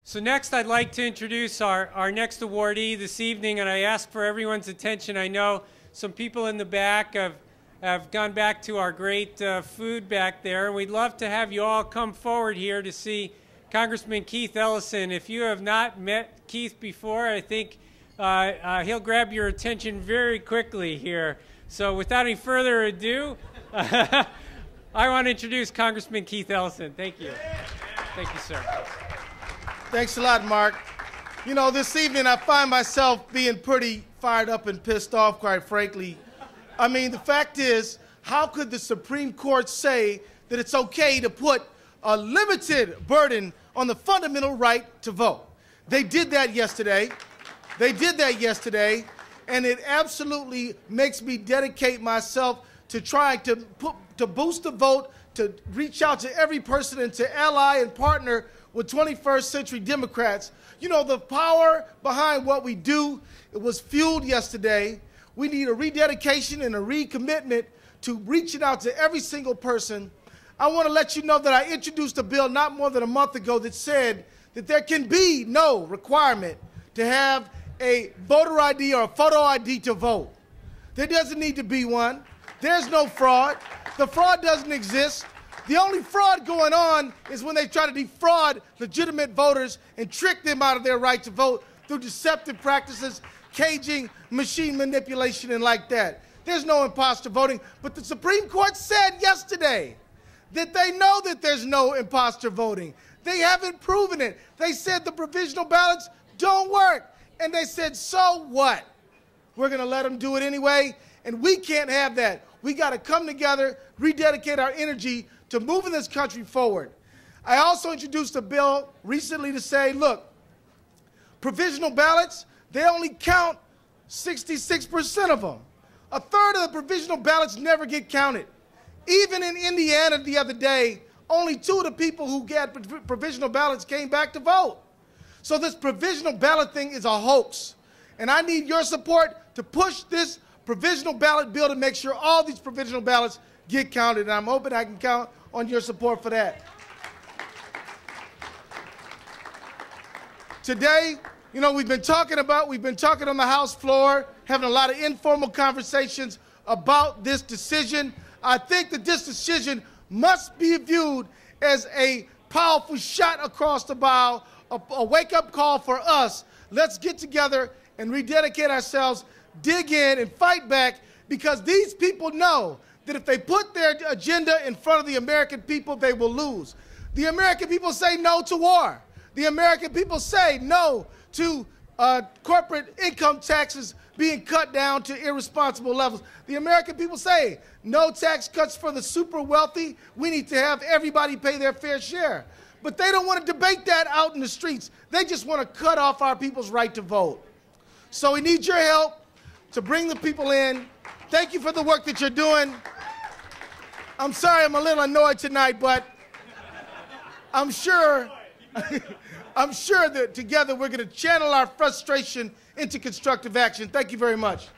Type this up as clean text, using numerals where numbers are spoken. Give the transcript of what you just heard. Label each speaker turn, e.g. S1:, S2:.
S1: So next I'd like to introduce our next awardee this evening, and I ask for everyone's attention. I know some people in the back have gone back to our great food back there. We'd love to have you all come forward here to see Congressman Keith Ellison. If you have not met Keith before, I think he'll grab your attention very quickly here. So without any further ado, I want to introduce Congressman Keith Ellison. Thank you. Thank you, sir.
S2: Thanks a lot, Mark. You know, this evening I find myself being pretty fired up and pissed off, quite frankly. I mean, the fact is, how could the Supreme Court say that it's okay to put a limited burden on the fundamental right to vote? They did that yesterday. And it absolutely makes me dedicate myself to trying to boost the vote, to reach out to every person and to ally and partner with 21st century Democrats. You know, the power behind what we do, it was fueled yesterday. We need a rededication and a recommitment to reaching out to every single person. I want to let you know that I introduced a bill not more than a month ago that said that there can be no requirement to have a voter ID or a photo ID to vote. There doesn't need to be one. There's no fraud. The fraud doesn't exist. The only fraud going on is when they try to defraud legitimate voters and trick them out of their right to vote through deceptive practices, caging, machine manipulation, and like that. There's no imposter voting, but the Supreme Court said yesterday that they know that there's no imposter voting. They haven't proven it. They said the provisional ballots don't work, and they said, so what? We're going to let them do it anyway, and we can't have that. We got to come together, rededicate our energy to moving this country forward. I also introduced a bill recently to say, look, provisional ballots, they only count 66% of them. A third of the provisional ballots never get counted. Even in Indiana the other day, only 2 of the people who got provisional ballots came back to vote. So this provisional ballot thing is a hoax. And I need your support to push this provisional ballot bill to make sure all these provisional ballots get counted. And I'm hoping I can count on your support for that. Today, you know, we've been talking on the House floor, having a lot of informal conversations about this decision. I think that this decision must be viewed as a powerful shot across the bow, a wake-up call for us. Let's get together and rededicate ourselves, dig in and fight back, because these people know that if they put their agenda in front of the American people, they will lose. The American people say no to war. The American people say no to corporate income taxes being cut down to irresponsible levels. The American people say no tax cuts for the super wealthy. We need to have everybody pay their fair share. But they don't want to debate that out in the streets. They just want to cut off our people's right to vote. So we need your help to bring the people in. Thank you for the work that you're doing. I'm sorry I'm a little annoyed tonight, but I'm sure that together we're going to channel our frustration into constructive action. Thank you very much.